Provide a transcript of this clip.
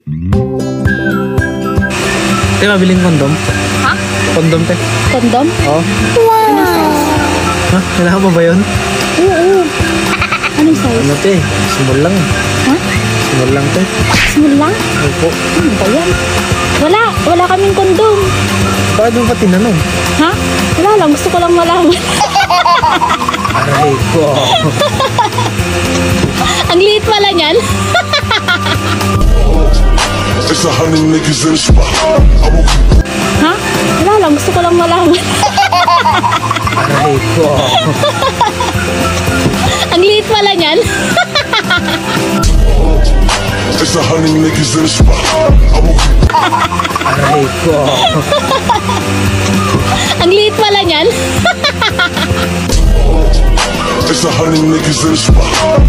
Te, mabiling kondom. Ha? Kondom, te. Kondom? Oo. Wow! Ha? Kailangan mo ba yun? Oo. Anong size? Ano, te? Small lang. Ha? Small lang, te. Small lang? Opo. Ano ba yan? Wala kaming kondom. Bakit mo pa tinanong? Ha? Wala lang, gusto ko lang malaman. Aray ko. Ang liit pala niyan. It's a hundred niggas in the spot. Ha? Wala lang, gusto ko lang malaman. Aray ko. Ang liit pala niyan. It's a hundred niggas in the spot. Aray ko. Ang liit pala niyan. It's a hundred niggas in the spot.